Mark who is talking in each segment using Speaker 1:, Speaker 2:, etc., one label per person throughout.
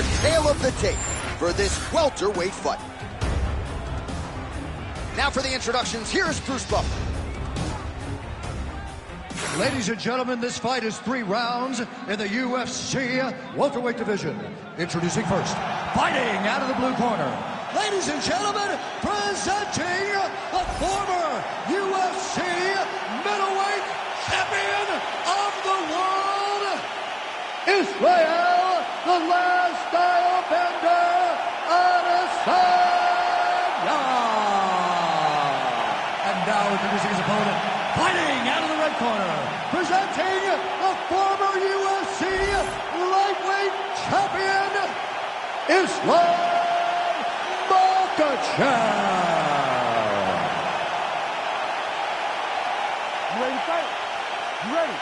Speaker 1: our tale of the tape for this welterweight fight. Now for the introductions, here's Bruce Buffer.
Speaker 2: Ladies and gentlemen, this fight is 3 rounds in the UFC welterweight division. Introducing first, fighting out of the blue corner. Ladies and gentlemen, presenting the former UFC middleweight champion of the world, Israel, the last style bender, Adesanya. And now introducing his opponent, fighting out of the red corner, presenting the former UFC lightweight champion, Islam Makhachev.
Speaker 3: You ready to fight? You ready?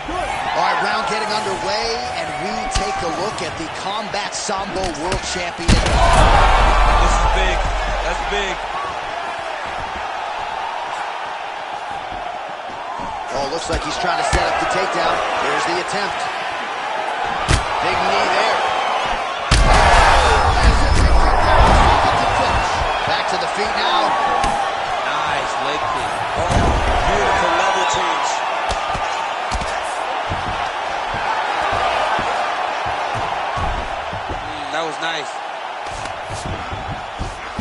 Speaker 3: Good.
Speaker 1: All right, round getting underway, and we take a look at the Combat Sambo World Champion.
Speaker 4: This is big. That's big.
Speaker 1: Oh, looks like he's trying to set up the takedown. There's the attempt. Big knee there. Back to the feet now.
Speaker 4: Nice leg kick. Oh, beautiful level change. That was nice.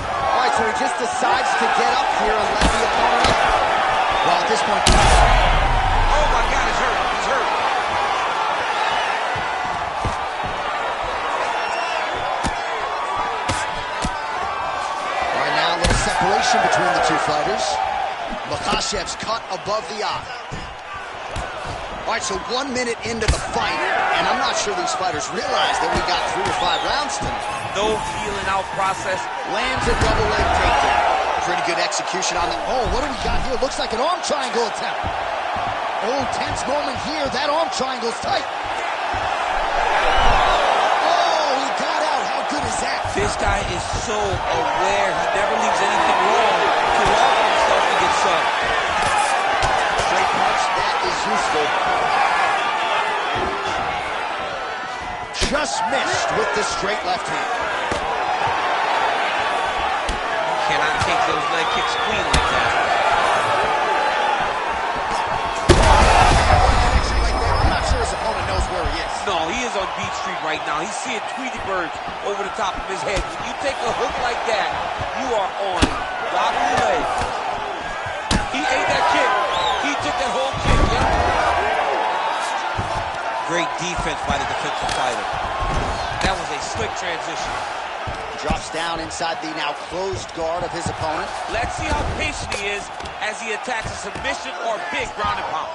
Speaker 1: All right, so he just decides to get up here and let the opponent. Well, at this point.
Speaker 4: Oh my God, he's hurt. He's hurt.
Speaker 1: All right, now a little separation between the two fighters. Makhachev's cut above the eye. All right, so 1 minute into the fight, and I'm not sure these fighters realize that we got 3 or 5 rounds tonight.
Speaker 4: No feeling out process.
Speaker 1: Lands a double leg takedown. Pretty good execution on the. Oh, what do we got here? Looks like an arm triangle attempt. Oh, tense moment here. That arm triangle's tight. Oh, he got out. How good is that?
Speaker 4: This guy is so aware. He never leaves anything wrong to allow himself to get subbed.
Speaker 1: Straight punch. That is useful. Just missed with the straight left hand.
Speaker 4: Cannot take those leg kicks clean like that.
Speaker 1: I'm not sure his opponent knows where he is.
Speaker 4: No, he is on Beat Street right now. He's seeing Tweety birds over the top of his head. When you take a hook like that, you are on wobbly legs. He ate that kick. He took that whole kick, yeah. Great defense by the defensive fighter. That was a slick transition.
Speaker 1: Drops down inside the now closed guard of his opponent.
Speaker 4: Let's see how patient he is as he attacks a submission or big ground and pound.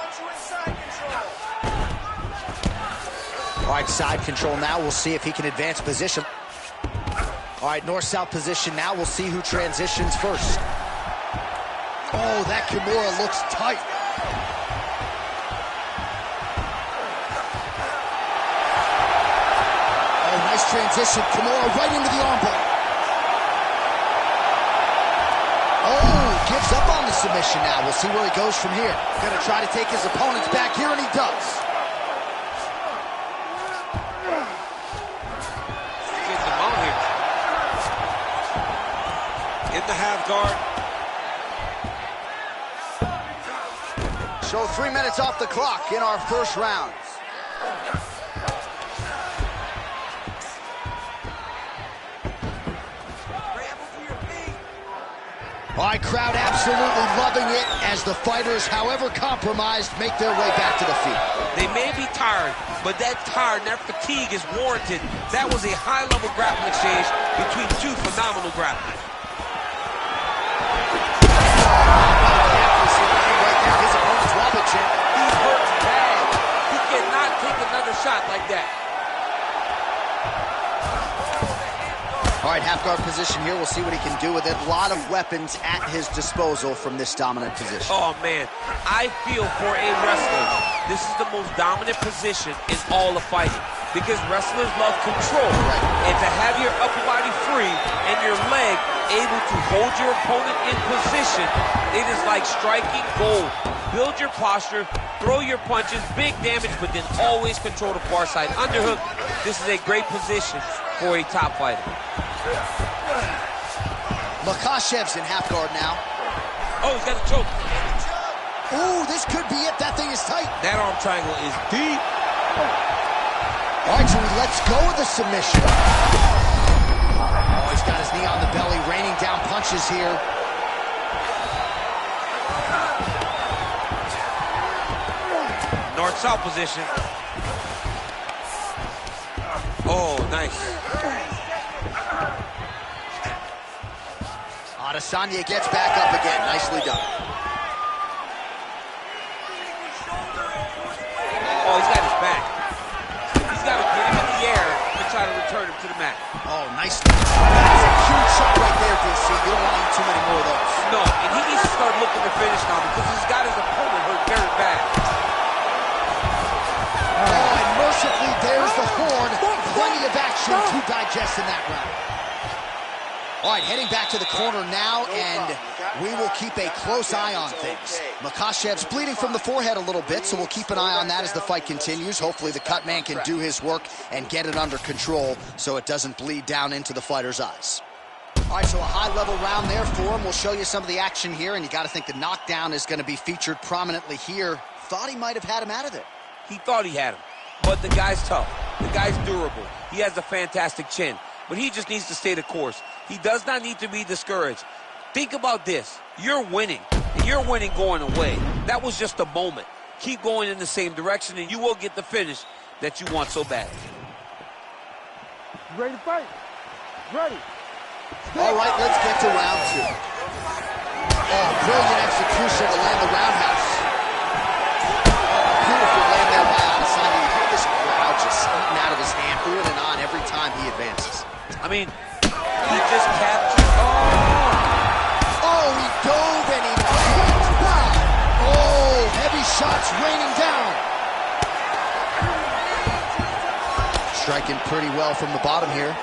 Speaker 1: All right, side control now. We'll see if he can advance position. All right, north-south position now. We'll see who transitions first. Oh, that Kimura looks tight. Oh, nice transition. Kimura right into the armbar. Oh, gives up on the submission now. We'll see where he goes from here. Gonna try to take his opponents back here, and he does.
Speaker 4: Gets him out here. In the half guard.
Speaker 1: So 3 minutes off the clock in our first rounds. All right, crowd absolutely loving it as the fighters, however compromised, make their way back to the feet.
Speaker 4: They may be tired, but that tiredness, that fatigue is warranted. That was a high-level grappling exchange between 2 phenomenal grapplers.
Speaker 1: His opponent's wobble chin.
Speaker 4: He's hurt bad. He cannot take another shot like that.
Speaker 1: All right, half guard position here. We'll see what he can do with it. A lot of weapons at his disposal from this dominant position.
Speaker 4: Oh, man. I feel for a wrestler, this is the most dominant position in all of fighting because wrestlers love control. And to have your upper body free and your leg able to hold your opponent in position, it is like striking gold. Build your posture, throw your punches, big damage, but then always control the far side underhook. This is a great position for a top fighter.
Speaker 1: Makhachev's in half guard now.
Speaker 4: Oh, he's got the choke.
Speaker 1: Ooh, this could be it. That thing is tight.
Speaker 4: That arm triangle is deep.
Speaker 1: All right, so he lets go of the submission. Oh, he's got his knee on the belly, raining down punches here.
Speaker 4: North-south position. Oh, nice.
Speaker 1: Adesanya gets back up again. Nicely done.
Speaker 4: Oh, he's got his back. He's got to get him in the air and try to return him to the mat.
Speaker 1: Oh, nice. That's a huge shot right there, DC. You don't want to eat too many more of those.
Speaker 4: No, and he needs to start looking to finish now because he's got his opponent hurt very bad.
Speaker 1: Oh, and mercifully, there's the horn. Plenty of action to digest in that round. All right, heading back to the corner now, and we will keep a close eye on things. Makhachev's bleeding from the forehead a little bit, so we'll keep an eye on that as the fight continues. Hopefully the cut man can do his work and get it under control so it doesn't bleed down into the fighter's eyes. All right, so a high-level round there for him. We'll show you some of the action here, and you got to think the knockdown is going to be featured prominently here. Thought he might have had him out of there.
Speaker 4: He thought he had him, but the guy's tough. The guy's durable. He has a fantastic chin, but he just needs to stay the course. He does not need to be discouraged. Think about this. You're winning, and you're winning going away. That was just a moment. Keep going in the same direction, and you will get the finish that you want so bad.
Speaker 3: You ready to fight? Ready.
Speaker 1: All right, let's get to round two. Oh, brilliant execution to land the roundhouse. Beautiful land there by Adesanya. You hear this crowd just eating out of his hand, oohing and on every time he advances.
Speaker 4: I mean, he just captured.
Speaker 1: Oh, he dove and he landed. Oh, heavy shots raining down. Striking pretty well from the bottom here.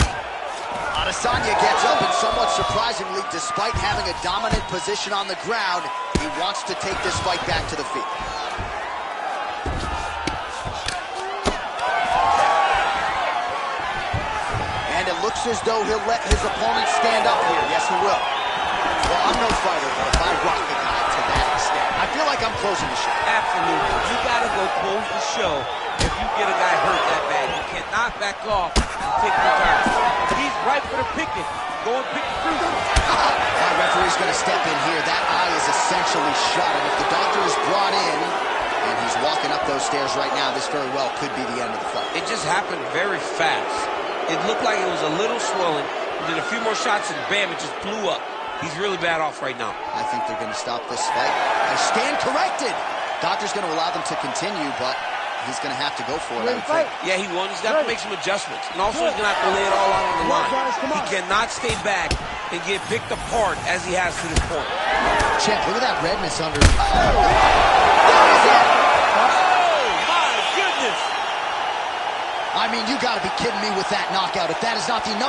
Speaker 1: Adesanya gets up, and somewhat surprisingly, despite having a dominant position on the ground, he wants to take this fight back to the feet. And it looks as though he'll let his opponent stand up here. Yes, he will. Well, I'm no fighter, but if I rock the guy to that extent, I feel like I'm closing the show.
Speaker 4: Absolutely. You got to go close the show if you get a guy hurt that bad. You cannot back off and take the turn. He's right for the picking. Go and pick the fruit.
Speaker 1: My referee's going to step in here. That eye is essentially shut. And if the doctor is brought in and he's walking up those stairs right now, this very well could be the end of the fight.
Speaker 4: It just happened very fast. It looked like it was a little swelling. He did a few more shots and bam, it just blew up. He's really bad off right now.
Speaker 1: I think they're going to stop this fight. I stand corrected. Doctor's going to allow them to continue, but he's going to have to go for it, I would think.
Speaker 4: Yeah, he won. He's got to make some adjustments. And also, he's going to have to lay it all out on the line. He cannot stay back and get picked apart as he has to this point.
Speaker 1: Champ, look at that redness under.
Speaker 4: Oh, my goodness.
Speaker 1: I mean, you got to be kidding me with that knockout. If that is not the #1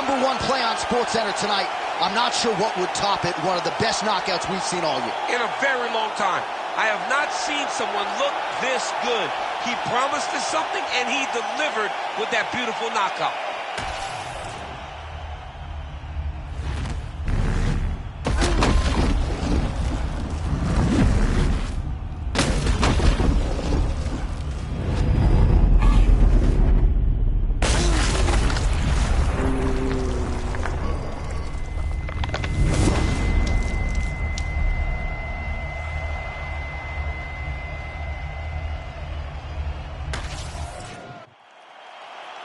Speaker 1: play on SportsCenter tonight, I'm not sure what would top it. One of the best knockouts we've seen all year.
Speaker 4: In a very long time. I have not seen someone look this good. He promised us something, and he delivered with that beautiful knockout.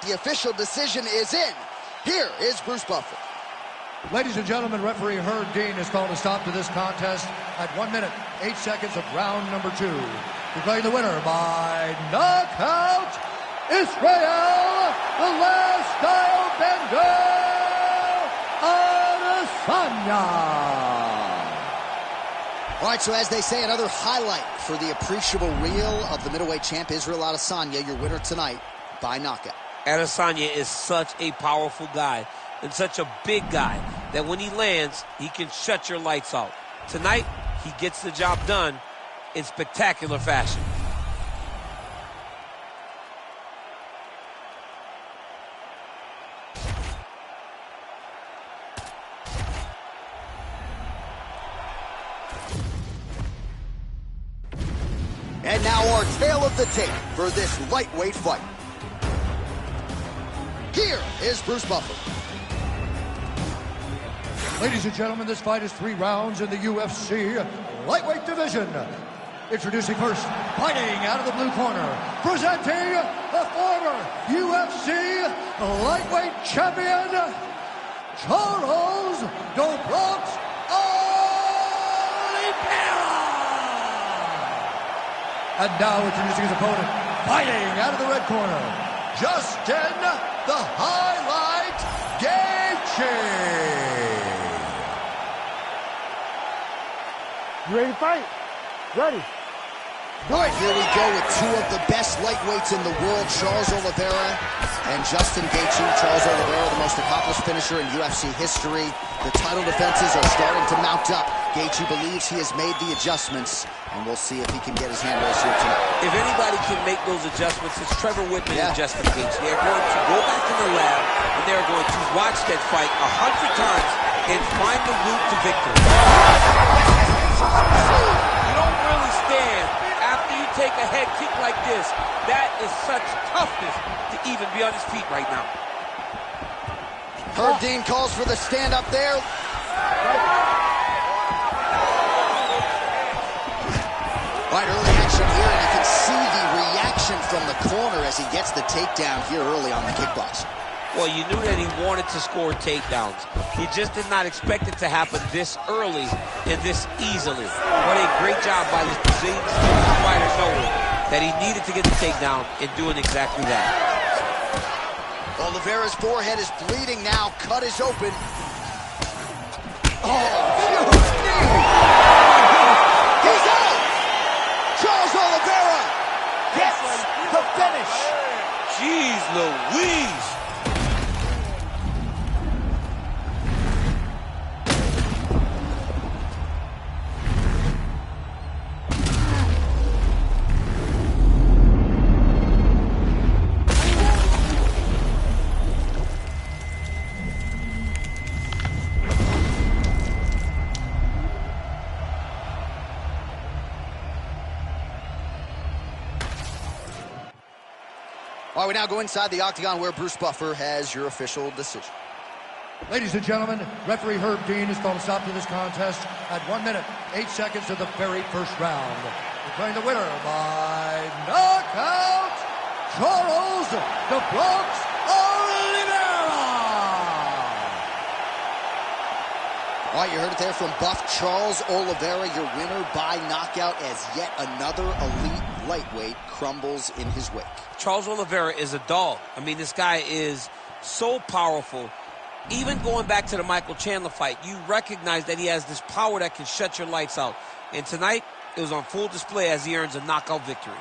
Speaker 1: The official decision is in. Here is Bruce Buffer.
Speaker 2: Ladies and gentlemen, referee Herb Dean has called a stop to this contest at 1 minute, 8 seconds of round number 2. Declaring the winner by knockout, Israel, the last style bender, Adesanya.
Speaker 1: All right, so as they say, another highlight for the appreciable reel of the middleweight champ, Israel Adesanya, your winner tonight by knockout.
Speaker 4: Adesanya is such a powerful guy and such a big guy. that when he lands, he can shut your lights out. Tonight, he gets the job done in spectacular fashion.
Speaker 1: And now our tale of the tape for this lightweight fight. Here is Bruce Buffer.
Speaker 2: Ladies and gentlemen, this fight is 3 rounds in the UFC lightweight division. Introducing first, fighting out of the blue corner, presenting the former UFC lightweight champion, Charles "Doblocks" Oliveira. And now introducing his opponent, fighting out of the red corner, Justin the Highlight Gaethje.
Speaker 3: You ready to fight? Ready.
Speaker 1: All right, here we go with 2 of the best lightweights in the world, Charles Oliveira and Justin Gaethje. Charles Oliveira, the most accomplished finisher in UFC history. The title defenses are starting to mount up. Gaethje believes he has made the adjustments, and we'll see if he can get his hand raised here tonight.
Speaker 4: If anybody can make those adjustments, it's Trevor Whitman and Justin Gaethje. They're going to go back in the lab, and they're going to watch that fight 100 times and find the route to victory. You don't really stand after you take a head kick like this. That is such toughness to even be on his feet right now.
Speaker 1: Herb Dean calls for the stand up there. Right, early action here, and you can see the reaction from the corner as he gets the takedown here early on the kickbox.
Speaker 4: Well, you knew that he wanted to score takedowns. He just did not expect it to happen this early and this easily. What a great job by this Brazilian fighter knowing that he needed to get the takedown and doing exactly that.
Speaker 1: Oliveira's forehead is bleeding now. Cut is open. Oh, huge knee. He's out. Charles Oliveira gets the finish.
Speaker 4: Jeez Louise.
Speaker 1: All right, we now go inside the octagon where Bruce Buffer has your official decision.
Speaker 2: Ladies and gentlemen, referee Herb Dean has called a stop to this contest at 1 minute, 8 seconds of the very first round. Declaring the winner by knockout, Charles "Doblocks" Oliveira.
Speaker 1: All right, you heard it there from Buff. Charles Oliveira, your winner by knockout, as yet another elite lightweight crumbles in his wake.
Speaker 4: Charles Oliveira is a dog. I mean, this guy is so powerful. Even going back to the Michael Chandler fight, you recognize that he has this power that can shut your lights out. And tonight, it was on full display as he earns a knockout victory.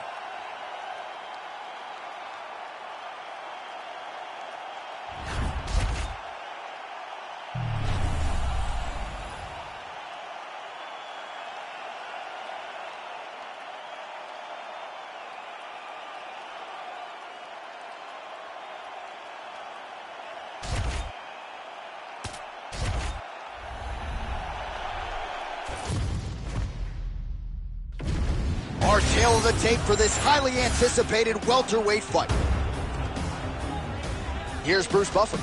Speaker 1: Our tale of the tape for this highly anticipated welterweight fight. Here's Bruce Buffer.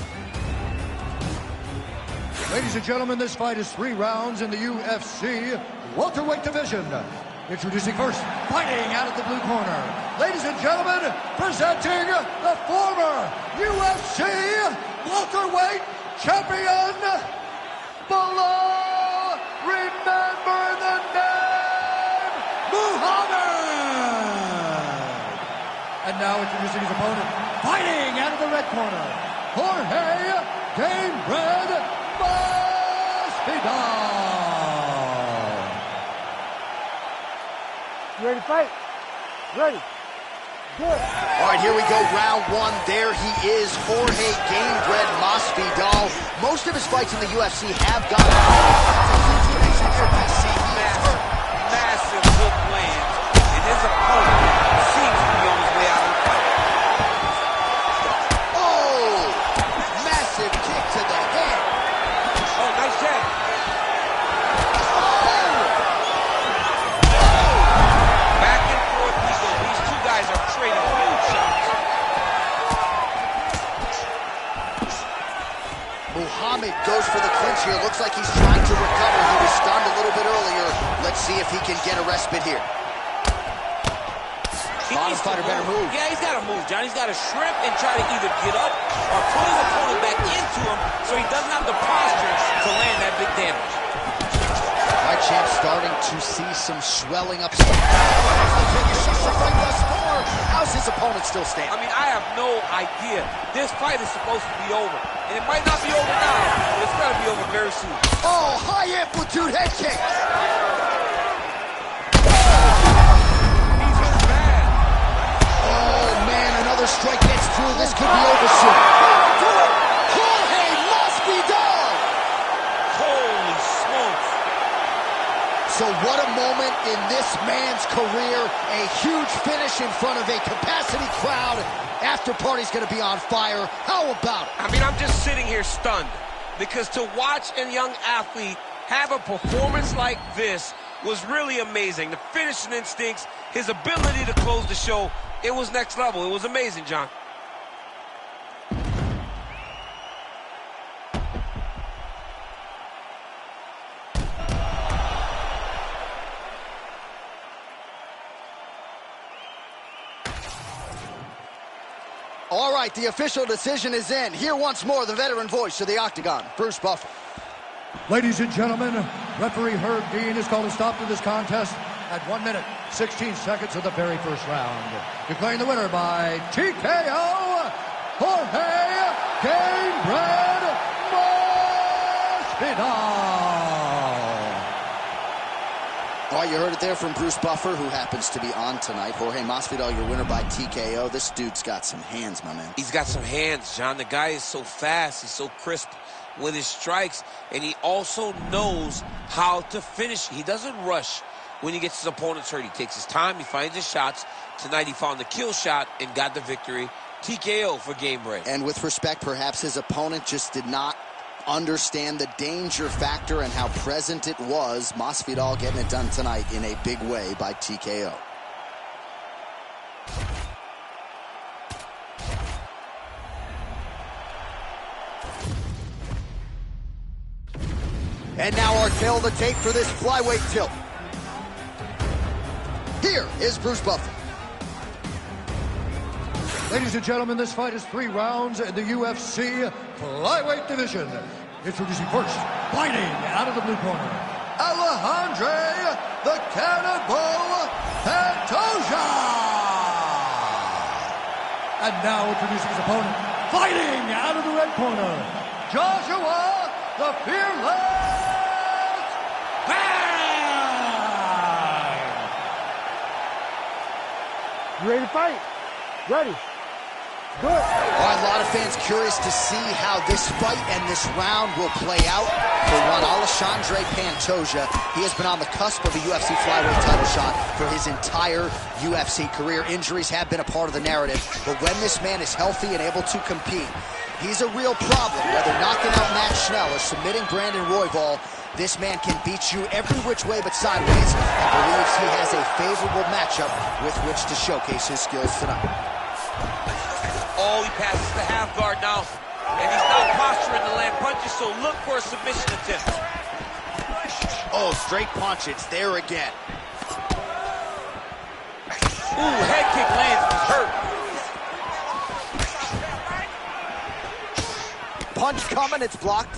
Speaker 2: Ladies and gentlemen, this fight is 3 rounds in the UFC welterweight division. Introducing first, fighting out of the blue corner, ladies and gentlemen, presenting the former UFC welterweight champion, below, remember the name, Muhammad. And now introducing his opponent, fighting out of the red corner, Jorge Game Red Masvidal.
Speaker 3: You ready to fight? Ready. Good.
Speaker 1: All right, here we go, round one. There he is, Jorge Gamebred Masvidal. Most of his fights in the UFC have gone
Speaker 4: massive hook lands, and his opponent seems to be on his way out of the fight.
Speaker 1: Oh, massive kick to the head.
Speaker 4: Oh, nice jab. Back and forth we go. These two guys are trading huge shots.
Speaker 1: Muhammad goes for the clinch here. Looks like he's trying to recover. He was stunned a little bit earlier. Let's see if he can get a respite here. Bottom fighter better move.
Speaker 4: Yeah, he's got to move, John. He's got to shrimp and try to either get up or pull his opponent back into him so he doesn't have the posture to land that big damage.
Speaker 1: Fight champ starting to see some swelling up. How's his opponent still standing?
Speaker 4: I mean, I have no idea. This fight is supposed to be over. And it might not be over now, but it's going to be over very soon.
Speaker 1: Oh, high amplitude head kick.
Speaker 4: He's hurt bad.
Speaker 1: Oh, man, another strike gets through. This could be over soon. Jorge Masvidal.
Speaker 4: Holy smokes.
Speaker 1: So what a moment in this man's career. A huge finish in front of a capacity crowd. After party's going to be on fire. How about it?
Speaker 4: I mean, I'm just sitting here stunned because to watch a young athlete have a performance like this was really amazing. The finishing instincts, his ability to close the show, it was next level. It was amazing, John.
Speaker 1: All right, the official decision is in. Here once more, the veteran voice of the Octagon, Bruce Buffer.
Speaker 2: Ladies and gentlemen, referee Herb Dean has called a stop to this contest at 1 minute, 16 seconds of the very first round. Declaring the winner by TKO, Jorge Gamebred Masvidal.
Speaker 1: All right, you heard it there from Bruce Buffer, who happens to be on tonight. Jorge Masvidal, your winner by TKO. This dude's got some hands, my man.
Speaker 4: He's got some hands, John. The guy is so fast. He's so crisp with his strikes, and he also knows how to finish. He doesn't rush when he gets his opponents hurt. He takes his time. He finds his shots. Tonight he found the kill shot and got the victory. TKO for Gamebred.
Speaker 1: And with respect, perhaps his opponent just did not understand the danger factor and how present it was. Masvidal getting it done tonight in a big way by TKO. And now our tail of the tape for this flyweight tilt. Here is Bruce Buffer.
Speaker 2: Ladies and gentlemen, this fight is 3 rounds in the UFC flyweight division. Introducing first, fighting out of the blue corner, Alejandro the Cannibal Pantoja. And now introducing his opponent, fighting out of the red corner, Joshua the Fearless Bang.
Speaker 3: You ready to fight? Ready. Good.
Speaker 1: All right, a lot of fans curious to see how this fight and this round will play out for one Alexandre Pantoja. He has been on the cusp of a UFC flyweight title shot for his entire UFC career. Injuries have been a part of the narrative, but when this man is healthy and able to compete, he's a real problem. Whether knocking out Matt Schnell or submitting Brandon Royval, this man can beat you every which way but sideways, and believes he has a favorable matchup with which to showcase his skills tonight.
Speaker 4: Oh, he passes the half guard now. And he's not posturing to land punches, so look for a submission attempt.
Speaker 1: Oh, straight punch. It's there again.
Speaker 4: Ooh, head kick lands. He's hurt.
Speaker 1: Punch coming. It's blocked.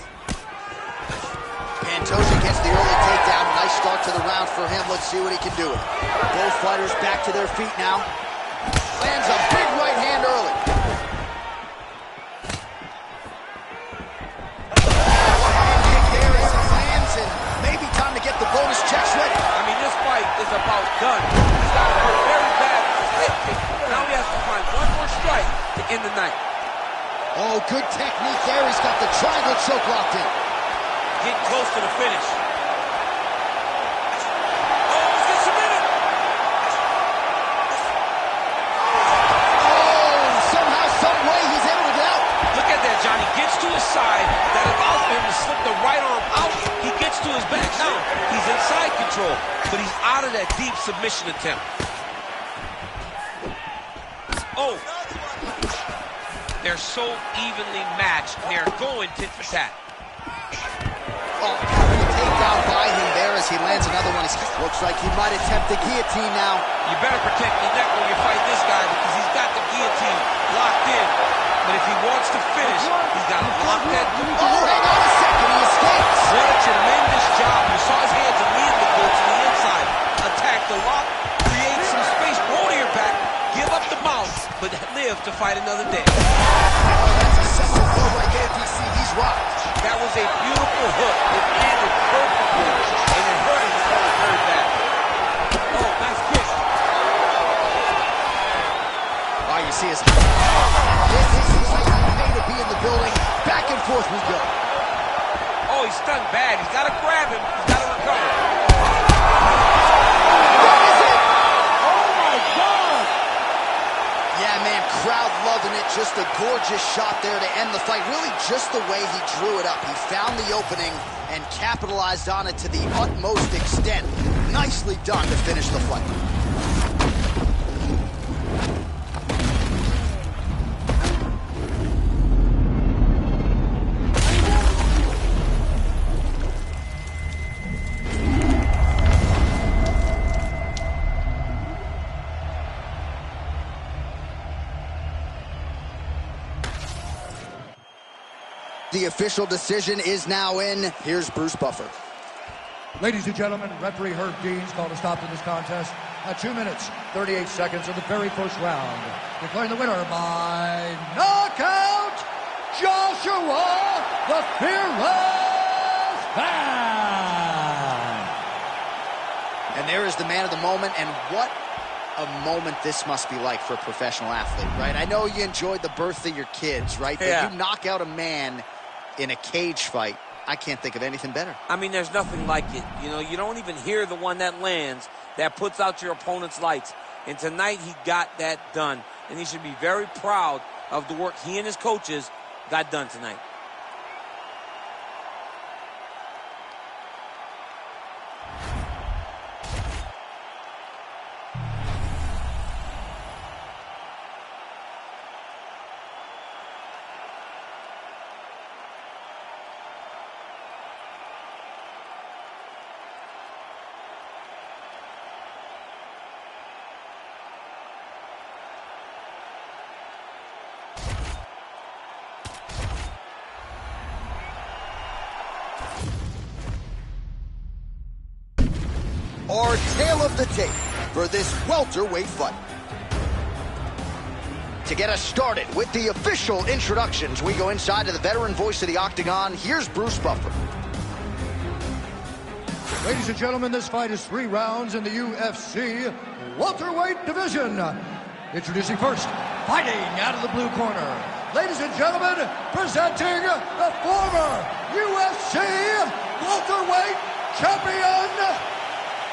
Speaker 1: Pantoja gets the early takedown. Nice start to the round for him. Let's see what he can do with it. Both fighters back to their feet now. Lands a big right hand early. Maybe time to get the bonus checks ready.
Speaker 4: I mean, this fight is about done. He's got to hurt very bad for this head kick. Now he has to find one more strike to end the night.
Speaker 1: Oh, good technique there. He's got the triangle choke locked in.
Speaker 4: Getting close to the finish. Oh, he's getting submitted.
Speaker 1: Oh, somehow, some way, he's able to get out.
Speaker 4: Look at that, Johnny. Gets to his side. That allows him to slip the right arm out. He gets to his back. Now, he's in side control, but he's out of that deep submission attempt. Oh. They're so evenly matched. They're going tit for tat.
Speaker 1: Oh, the takedown by him there as he lands another one. Looks like he might attempt the guillotine now.
Speaker 4: You better protect your neck when you fight this guy because he's got the guillotine locked in. But if he wants to finish, he's got to lock that.
Speaker 1: Oh, hang on a second. He escapes.
Speaker 4: What a tremendous job. You saw his hands immediately go to the inside. Attack the lock. Create some space. Roll to your back. Give up the mouth, but live to fight another day.
Speaker 1: Oh, that's a sensible blow right there, DC. He's rocked.
Speaker 4: That was a beautiful hook. It landed perfectly, and it hurt him so very bad. Oh, nice kick.
Speaker 1: Oh, you see his... This is like he paid to be in the building. Back and forth we go.
Speaker 4: Oh, he's stunned bad. He's got to grab him. He's got to recover.
Speaker 1: Yeah, man, crowd loving it. Just a gorgeous shot there to end the fight. Really just the way he drew it up. He found the opening and capitalized on it to the utmost extent. Nicely done to finish the fight. The official decision is now in. Here's Bruce Buffer.
Speaker 2: Ladies and gentlemen, referee Herb Dean's called a stop to this contest at 2 minutes, 38 seconds of the very first round. Declaring the winner by knockout, Joshua the Fearless Man.
Speaker 1: And there is the man of the moment, and what a moment this must be like for a professional athlete, right? I know you enjoyed the birth of your kids, right?
Speaker 4: Yeah.
Speaker 1: But you knock out a man in a cage fight, I can't think of anything better.
Speaker 4: I mean, there's nothing like it. You know, you don't even hear the one that lands, that puts out your opponent's lights. And tonight he got that done. And he should be very proud of the work he and his coaches got done tonight.
Speaker 1: Our tale of the tape for this welterweight fight. To get us started with the official introductions, we go inside to the veteran voice of the Octagon. Here's Bruce Buffer.
Speaker 2: Ladies and gentlemen, this fight is 3 rounds in the UFC welterweight division. Introducing first, fighting out of the blue corner. Ladies and gentlemen, presenting the former UFC welterweight champion,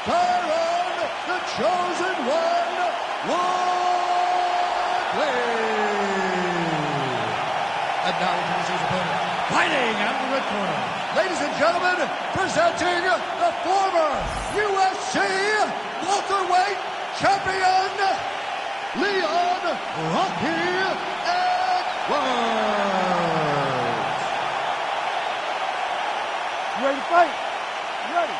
Speaker 2: Tyron, the Chosen One, Woodley. And now introducing his opponent, fighting out of the red corner. Ladies and gentlemen, presenting the former UFC welterweight champion, Leon Rocky Edwards.
Speaker 3: You ready to fight? You ready?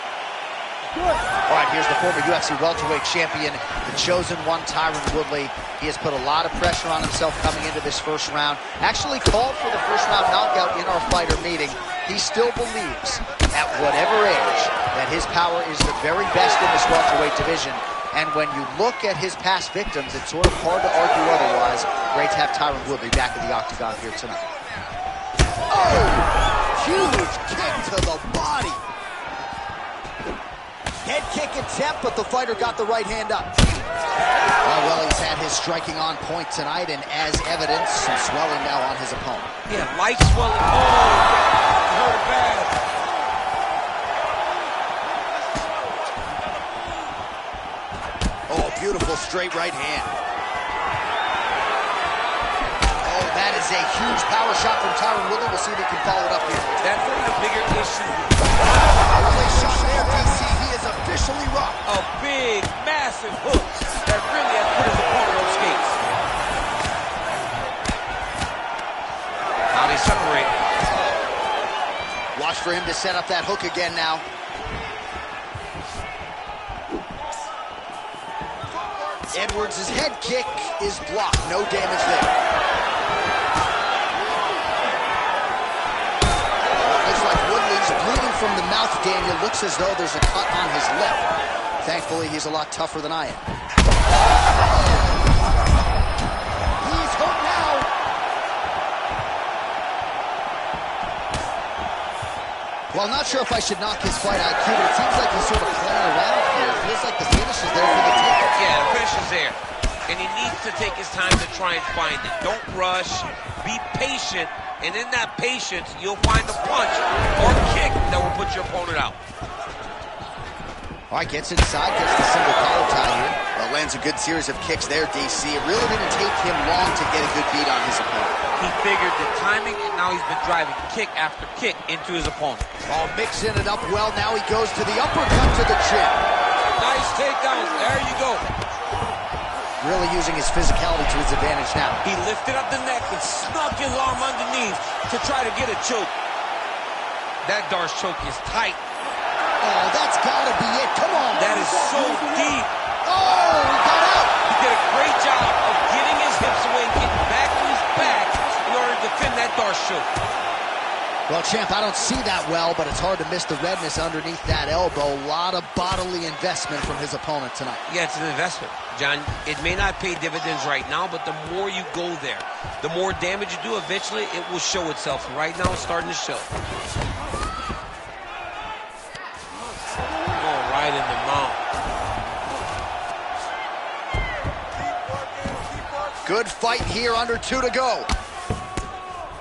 Speaker 3: Good.
Speaker 1: All right, here's the former UFC welterweight champion, the Chosen One, Tyron Woodley. He has put a lot of pressure on himself coming into this first round. Actually called for the first round knockout in our fighter meeting. He still believes, at whatever age, that his power is the very best in this welterweight division. And when you look at his past victims, it's sort of hard to argue otherwise. Great to have Tyron Woodley back in the Octagon here tonight. Oh! Huge kick to the body. Head kick attempt, but the fighter got the right hand up. Well, he's had his striking on point tonight, and as evidence, some swelling now on his opponent.
Speaker 4: Yeah, light swelling. Oh, hurt bad.
Speaker 1: Oh, beautiful straight right hand. Oh, that is a huge power shot from Tyron Woodley. We'll see if he can follow it up here.
Speaker 4: That's one of the bigger issues.
Speaker 1: Early shot there, DC. He is officially rocked.
Speaker 4: A big, massive hook that really has put his opponent on skates. Now they separate.
Speaker 1: Watch for him to set up that hook again now. Edwards' head kick is blocked. No damage there. Looks like Woodley's bleeding from the mouth, Daniel. Looks as though there's a cut on his lip. Thankfully, he's a lot tougher than I am. He's hurt now. Well, I'm not sure if I should knock his fight IQ, but it seems like he's sort of playing around here. It feels like the finish is there for the ticket.
Speaker 4: Yeah, the finish is there. And he needs to take his time to try and find it. Don't rush. Be patient. And in that patience, you'll find a punch or kick that will put your opponent out.
Speaker 1: All right, gets inside, gets the single collar tie here. Well, lands a good series of kicks there, DC. It really didn't take him long to get a good beat on his opponent.
Speaker 4: He figured the timing, and now he's been driving kick after kick into his opponent.
Speaker 1: Oh, mixing it up well. Now he goes to the uppercut to the chin.
Speaker 4: Nice takedown. There you go.
Speaker 1: Really using his physicality to his advantage now.
Speaker 4: He lifted up the neck and snuck his arm underneath to try to get a choke. That Darce choke is tight.
Speaker 1: Oh, that's gotta be it. Come on.
Speaker 4: That is so deep.
Speaker 1: Oh, he got out.
Speaker 4: He did a great job of getting his hips away, getting back to his back in order to defend that Darce choke.
Speaker 1: Well, champ, I don't see that well, but it's hard to miss the redness underneath that elbow. A lot of bodily investment from his opponent tonight.
Speaker 4: Yeah, it's an investment, John. It may not pay dividends right now, but the more you go there, the more damage you do, eventually it will show itself. And right now, it's starting to show. Oh, right in the mouth.
Speaker 1: Good fight here, under 2 to go.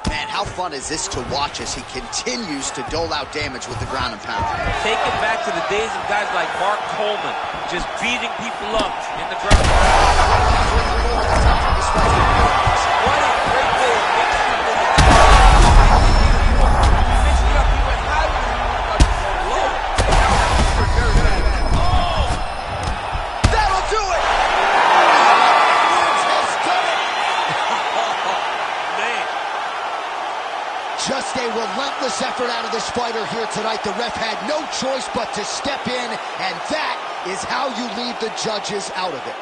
Speaker 1: Man, how fun is this to watch as he continues to dole out damage with the ground and pound?
Speaker 4: Take it back to the days of guys like Mark Coleman, just beating people up in the ground. What a great way of mixing it up. He mixed it up. He went high with it. Low. Oh!
Speaker 1: That'll do it! Just a relentless effort out of this fighter here tonight. The ref had no choice but to step in, and that is how you leave the judges out of it.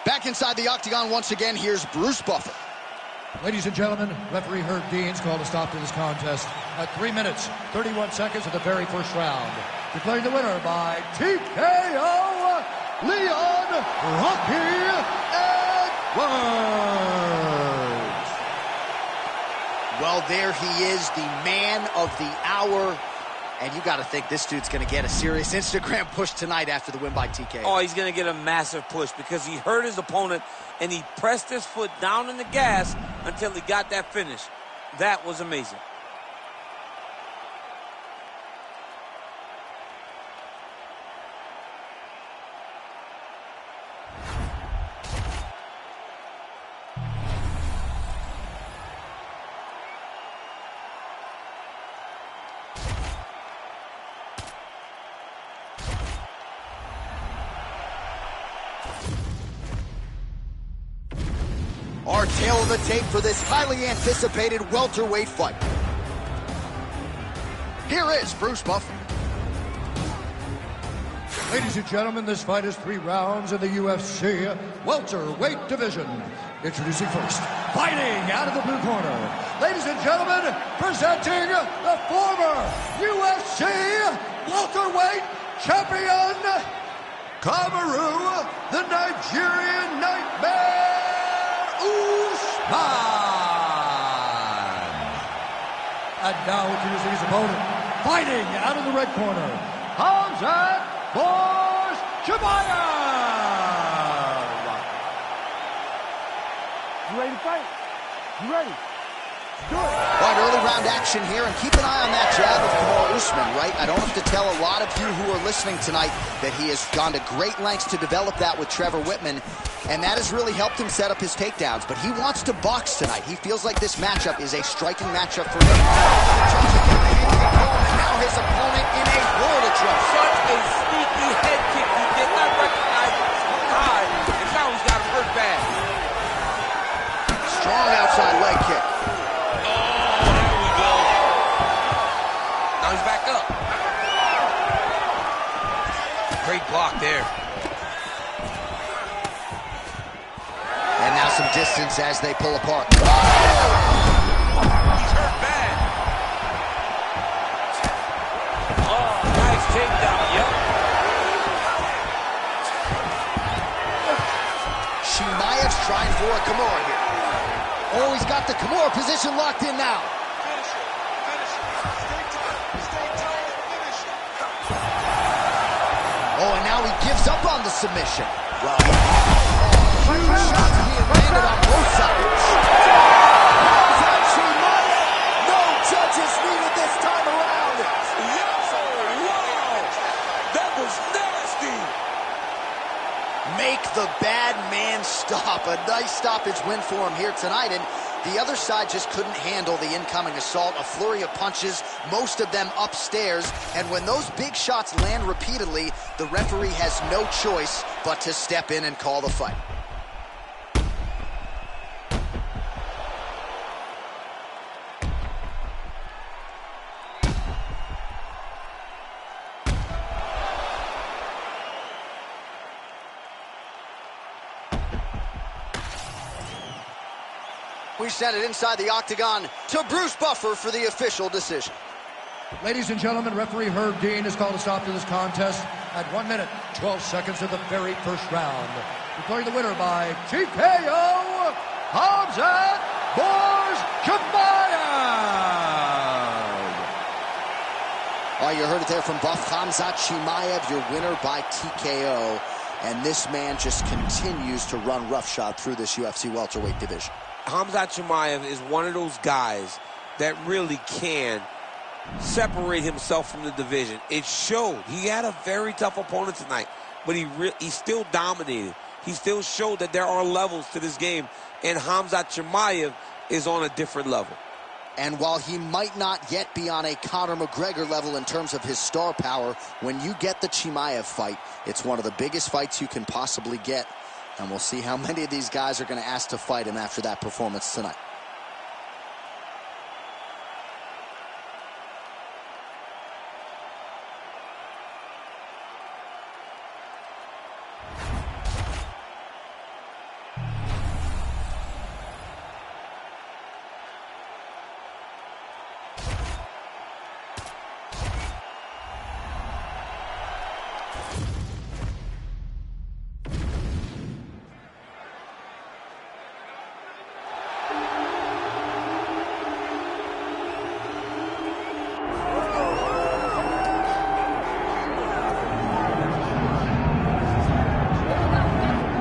Speaker 1: Back inside the octagon once again, here's Bruce Buffer.
Speaker 2: Ladies and gentlemen, referee Herb Deans called a stop to this contest at 3 minutes, 31 seconds of the very first round. Declaring the winner by TKO, Leon Rocky Edwards.
Speaker 1: Well, there he is, the man of the hour. And you got to think this dude's going to get a serious Instagram push tonight after the win by TKO.
Speaker 4: Oh, he's going to get a massive push because he hurt his opponent and he pressed his foot down in the gas until he got that finish. That was amazing.
Speaker 1: Our tail of the tape for this highly anticipated welterweight fight. Here is Bruce Buffer.
Speaker 2: Ladies and gentlemen, this fight is 3 rounds in the UFC welterweight division. Introducing first, fighting out of the blue corner. Ladies and gentlemen, presenting the former UFC welterweight champion, Kamaru, the Nigerian Nightmare Usman. And now introducing his opponent, fighting out of the red corner, HernandezPS5.
Speaker 3: You ready to fight? You ready? Do it.
Speaker 1: All right, early round action here, and keep an eye on that jab of Kamaru Usman, right? I don't have to tell a lot of you who are listening tonight that he has gone to great lengths to develop that with Trevor Whitman, and that has really helped him set up his takedowns. But he wants to box tonight. He feels like this matchup is a striking matchup for him. Now his opponent in a world of trouble.
Speaker 4: Such a sneaky head kick. He did not recognize it was high, and now he's got him hurt bad.
Speaker 1: Strong outside leg kick.
Speaker 4: He's back up. Great block there.
Speaker 1: And now some distance as they pull apart.
Speaker 4: He's hurt bad. Oh, nice takedown. Yep.
Speaker 1: Chimaev's trying for a Kimura here. Oh, he's got the Kimura position locked in now. Oh, and now he gives up on the submission. Well, huge shots being landed on both sides. No judges needed this time around.
Speaker 4: Yes, sir. Wow. That was nasty.
Speaker 1: Make the bad man stop. A nice stoppage win for him here tonight, and the other side just couldn't handle the incoming assault. A flurry of punches, most of them upstairs. And when those big shots land repeatedly, the referee has no choice but to step in and call the fight. We send it inside the octagon to Bruce Buffer for the official decision.
Speaker 2: Ladies and gentlemen, referee Herb Dean has called a stop to this contest at 1 minute, 12 seconds of the very first round. Declaring the winner by TKO, Khamzat Chimaev.
Speaker 1: Oh, you heard it there from Buff. Khamzat Chimaev, your winner by TKO. And this man just continues to run roughshod through this UFC welterweight division.
Speaker 4: Khamzat Chimaev is one of those guys that really can separate himself from the division. It showed. He had a very tough opponent tonight, but he still dominated. He still showed that there are levels to this game, and Khamzat Chimaev is on a different level.
Speaker 1: And while he might not yet be on a Conor McGregor level in terms of his star power, when you get the Chimaev fight, it's one of the biggest fights you can possibly get. And we'll see how many of these guys are going to ask to fight him after that performance tonight.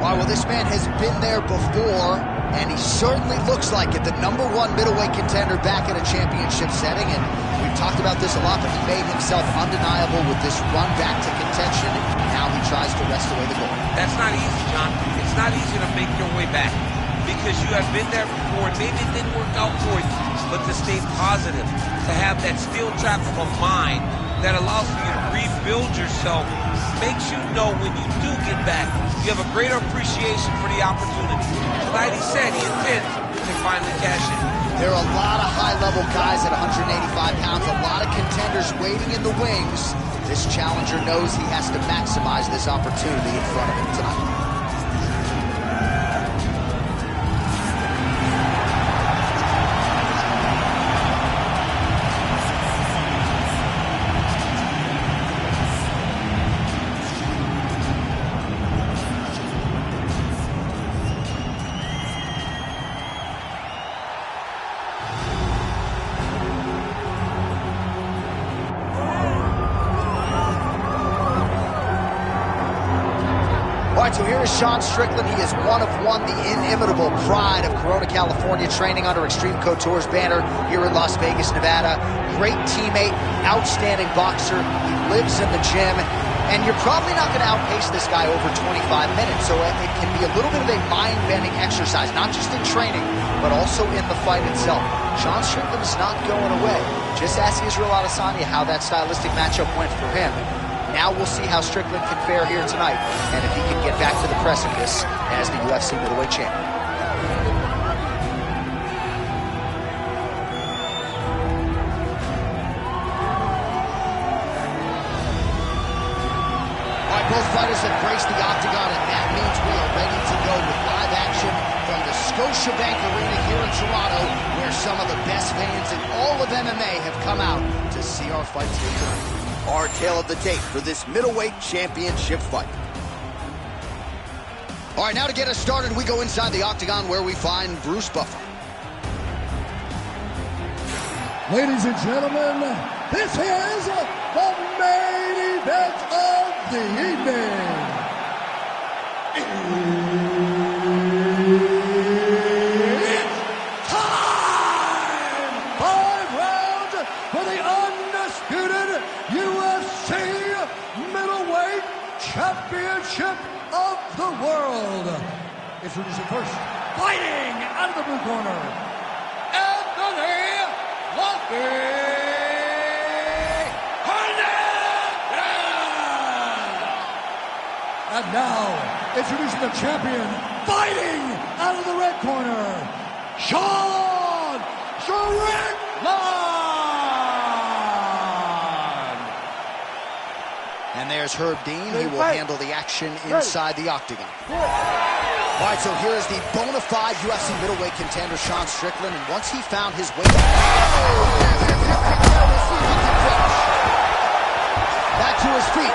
Speaker 1: Well, this man has been there before, and he certainly looks like it. The #1 middleweight contender back in a championship setting, and we've talked about this a lot, but he made himself undeniable with this run back to contention. Now he tries to wrest away the gold.
Speaker 4: That's not easy, John. It's not easy to make your way back because you have been there before. Maybe it didn't work out for you, but to stay positive, to have that steel trap of a mind that allows for you to rebuild yourself, makes you know when you do get back, you have a greater appreciation for the opportunity. Like he said, he intends to finally cash in.
Speaker 1: There are a lot of high-level guys at 185 pounds, a lot of contenders waiting in the wings. This challenger knows he has to maximize this opportunity in front of him tonight. All right, so here is Sean Strickland. He is one of one, the inimitable pride of Corona, California, training under Extreme Couture's banner here in Las Vegas, Nevada. Great teammate, outstanding boxer. He lives in the gym, and you're probably not going to outpace this guy over 25 minutes, so it can be a little bit of a mind-bending exercise, not just in training, but also in the fight itself. Sean Strickland is not going away. Just ask Israel Adesanya how that stylistic matchup went for him. Now we'll see how Strickland can fare here tonight, and if he can get back to the precipice as the UFC middleweight champion. All right, both fighters have graced the octagon, and that means we are ready to go with live action from the Scotiabank Arena here in Toronto, where some of the best fans in all of MMA have come out to see our fights here tonight. Our tale of the tape for this middleweight championship fight. All right, now to get us started, we go inside the octagon where we find Bruce Buffer.
Speaker 2: Ladies and gentlemen, this is the main event of the evening. It's time! 5 rounds for the undisputed UFC Middleweight Championship of the world. Introducing first, fighting out of the blue corner, Anthony Hernandez! And now, introducing the champion, fighting out of the red corner, Sean Strickland!
Speaker 1: And there's Herb Dean. He will handle the action inside the octagon. All right, so here is the bona fide UFC middleweight contender, Sean Strickland. And once he found his weight... Back to his feet.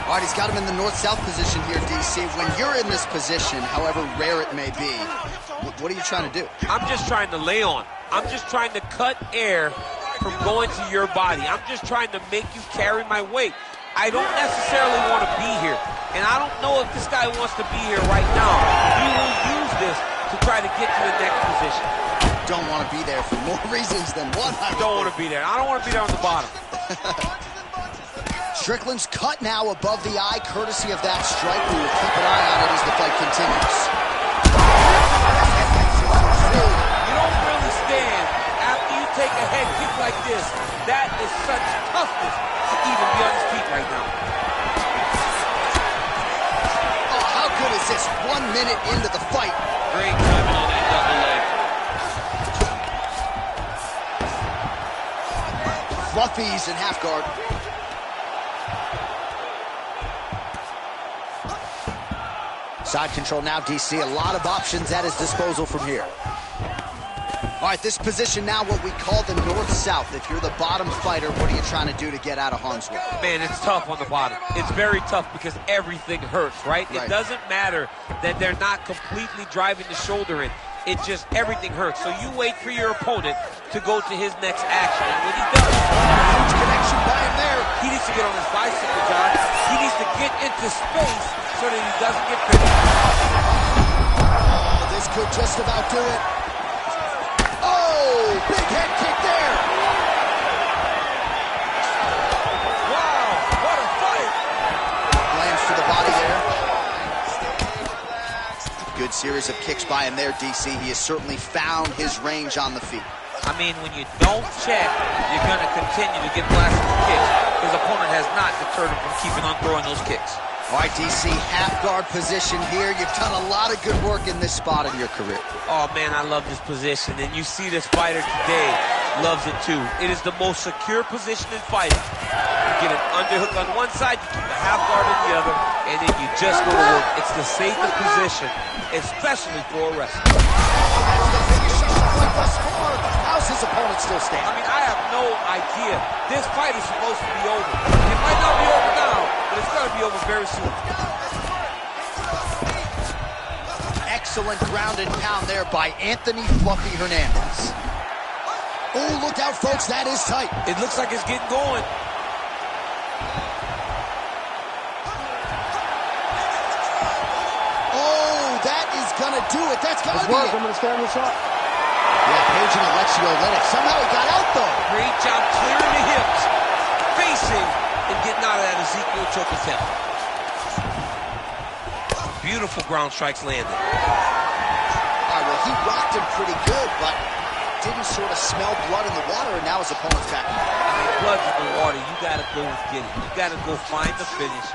Speaker 1: All right, he's got him in the north-south position here, DC. When you're in this position, however rare it may be, what are you trying to do?
Speaker 4: I'm just trying to lay on. I'm just trying to cut air from going to your body. I'm just trying to make you carry my weight. I don't necessarily want to be here, and I don't know if this guy wants to be here right now. He will use this to try to get to the next position.
Speaker 1: Don't want to be there for more reasons than one.
Speaker 4: I don't want to be there. I don't want to be there on the bottom.
Speaker 1: Strickland's cut now above the eye, courtesy of that strike. We will keep an eye on it as the fight continues.
Speaker 4: You don't really stand after you take a head kick like this. That is such toughness to even be on his feet right now.
Speaker 1: Oh, how good is this? 1 minute into the fight.
Speaker 4: Great timing on that double leg.
Speaker 1: Fluffies and half guard. Side control now, DC. A lot of options at his disposal from here. All right, this position now, what we call the north-south. If you're the bottom fighter, what are you trying to do to get out of harm's way?
Speaker 4: Man, it's tough on the bottom. It's very tough because everything hurts, right? It doesn't matter that they're not completely driving the shoulder in. It just, everything hurts. So you wait for your opponent to go to his next action. And when he does,
Speaker 1: huge connection by him there.
Speaker 4: He needs to get on his bicycle, John. He needs to get into space so that he doesn't get finished.
Speaker 1: Oh, this could just about do it. Oh, big head kick there.
Speaker 4: Wow, what a fight.
Speaker 1: Series of kicks by him there, DC. He has certainly found his range on the feet.
Speaker 4: I mean, when you don't check, you're going to continue to get blasted with kicks. His opponent has not deterred him from keeping on throwing those kicks.
Speaker 1: All right, DC, half guard position here. You've done a lot of good work in this spot in your career.
Speaker 4: Oh, man, I love this position. And you see this fighter today loves it, too. It is the most secure position in fighting. You get an underhook on one side, you keep a half guard on the other, and then you just go to work. It's the safest position, especially for a wrestler.
Speaker 1: How's his opponent still standing?
Speaker 4: I mean, I have no idea. This fight is supposed to be over. It might not be over now, but it's going to be over very soon.
Speaker 1: Excellent ground and pound there by Anthony Fluffy Hernandez. Oh, look out, folks. That is tight.
Speaker 4: It looks like it's getting going.
Speaker 1: Oh, that is going to do it. That's got to be it.
Speaker 3: I'm going to stand this up.
Speaker 1: Yeah, Paging Alexio let it. Somehow he got out, though.
Speaker 4: Great job clearing the hips, facing, and getting out of that Ezekiel choke attempt. Beautiful ground strikes landed.
Speaker 1: All right, well, he rocked him pretty good, but didn't sort of smell blood in the water, and now his opponent's back.
Speaker 4: I mean, blood's in the water. You got to go get it. You got to go find the finish.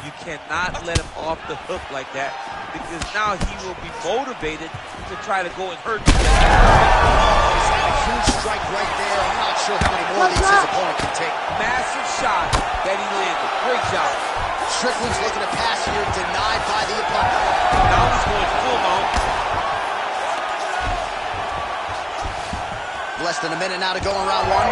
Speaker 4: You cannot let him off the hook like that, because now he will be motivated to try to go and hurt you.
Speaker 1: He's had a huge strike right there. I'm not sure how many more of these his opponent can take.
Speaker 4: Massive shot that he landed. Great job.
Speaker 1: Strickland's looking to pass here, denied by the opponent.
Speaker 4: Now he's going full mount.
Speaker 1: Less than a minute now to go in round one.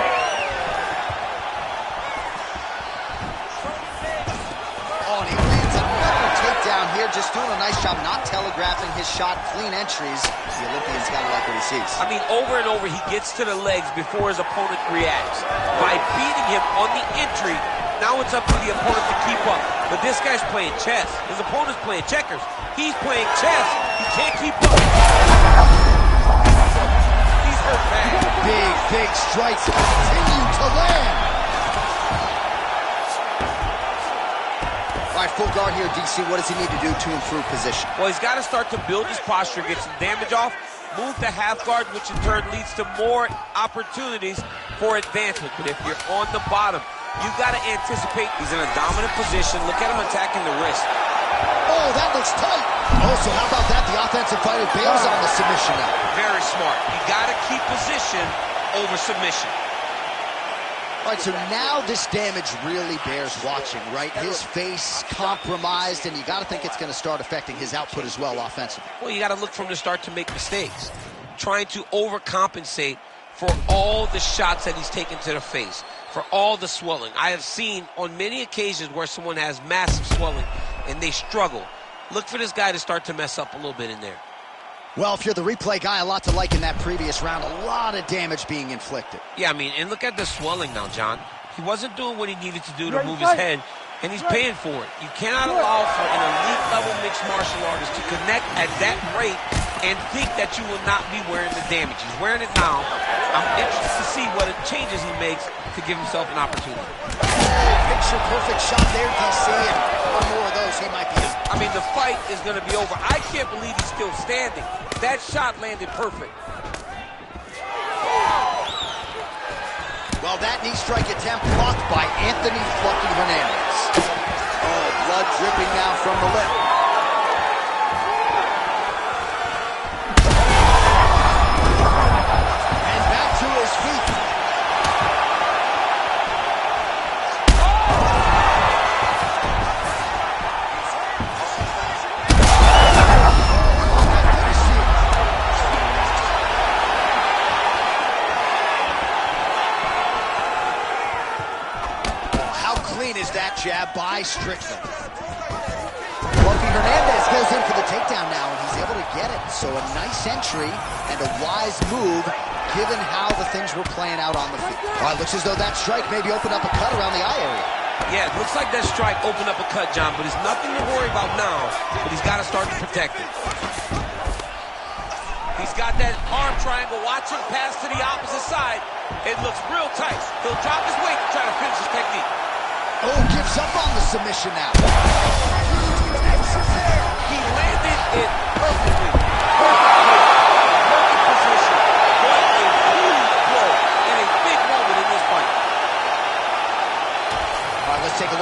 Speaker 1: Oh, and he lands another takedown here, just doing a nice job not telegraphing his shot. Clean entries. The Olympian's got to like what he sees.
Speaker 4: I mean, over and over, he gets to the legs before his opponent reacts. By beating him on the entry, now it's up to the opponent to keep up. But this guy's playing chess. His opponent's playing checkers. He's playing chess. He can't keep up. He's hurt bad.
Speaker 1: Big strikes continue to land. All right, full guard here, DC. What does he need to do to improve position?
Speaker 4: Well, he's got to start to build his posture, get some damage off, move to half guard, which in turn leads to more opportunities for advancement. But if you're on the bottom, you got to anticipate he's in a dominant position. Look at him attacking the wrist.
Speaker 1: Oh, that looks tight. Oh, so how about that? The offensive fighter bails on the submission now.
Speaker 4: Very smart. You got to keep position over submission.
Speaker 1: All right, so now this damage really bears watching, right? His face compromised, and you got to think it's going to start affecting his output as well offensively.
Speaker 4: Well, you got to look for him to start to make mistakes, trying to overcompensate for all the shots that he's taken to the face, for all the swelling. I have seen on many occasions where someone has massive swelling and they struggle. Look for this guy to start to mess up a little bit in there.
Speaker 1: Well, if you're the replay guy, a lot to like in that previous round. A lot of damage being inflicted.
Speaker 4: Yeah, I mean, and look at the swelling now, John. He wasn't doing what he needed to do to move his head, and he's paying for it. You cannot allow for an elite-level mixed martial artist to connect at that rate and think that you will not be wearing the damage. He's wearing it now. I'm interested to see what changes he makes to give himself an opportunity.
Speaker 1: Picture-perfect shot there, DC, and one more of those, he might be out.
Speaker 4: I mean, the fight is going to be over. I can't believe he's still standing. That shot landed perfect.
Speaker 1: Well, that knee strike attempt blocked by Anthony Fluffy Hernandez. Oh, blood dripping now from the lip. And back to his feet. Is that jab by Strickland. Fluffy Hernandez goes in for the takedown now, and he's able to get it. So a nice entry and a wise move, given how the things were playing out on the field. Well, it looks as though that strike maybe opened up a cut around the eye area.
Speaker 4: Yeah, it looks like that strike opened up a cut, John, but it's nothing to worry about now, but he's got to start to protect it. He's got that arm triangle. Watch him pass to the opposite side. It looks real tight. He'll drop his weight to try to finish his technique.
Speaker 1: Oh, gives up on the submission now.
Speaker 4: He landed it perfectly.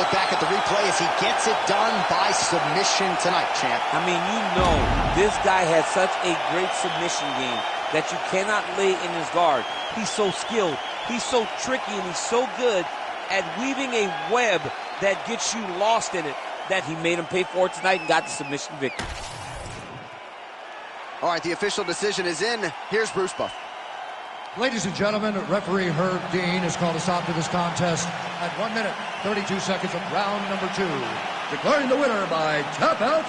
Speaker 1: look back at the replay as he gets it done by submission tonight, champ.
Speaker 4: I mean, you know, this guy has such a great submission game that you cannot lay in his guard. He's so skilled, he's so tricky, and he's so good at weaving a web that gets you lost in it that he made him pay for it tonight and got the submission victory.
Speaker 1: All right, the official decision is in. Here's Bruce Buff.
Speaker 2: Ladies and gentlemen, referee Herb Dean has called a stop to this contest at 1 minute, 32 seconds of round number 2. Declaring the winner by tap out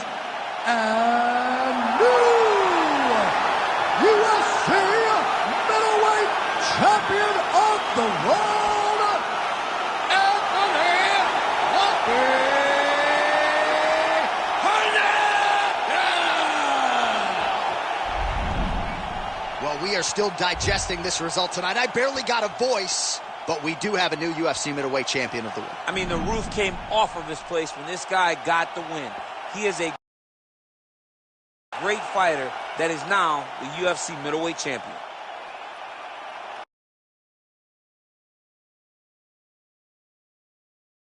Speaker 2: and new UFC Middleweight Champion of the World, Anthony Hernandez!
Speaker 1: Well, we are still digesting this result tonight. I barely got a voice, but we do have a new UFC Middleweight Champion of the World.
Speaker 4: I mean, the roof came off of this place when this guy got the win. He is a great fighter that is now the UFC Middleweight Champion.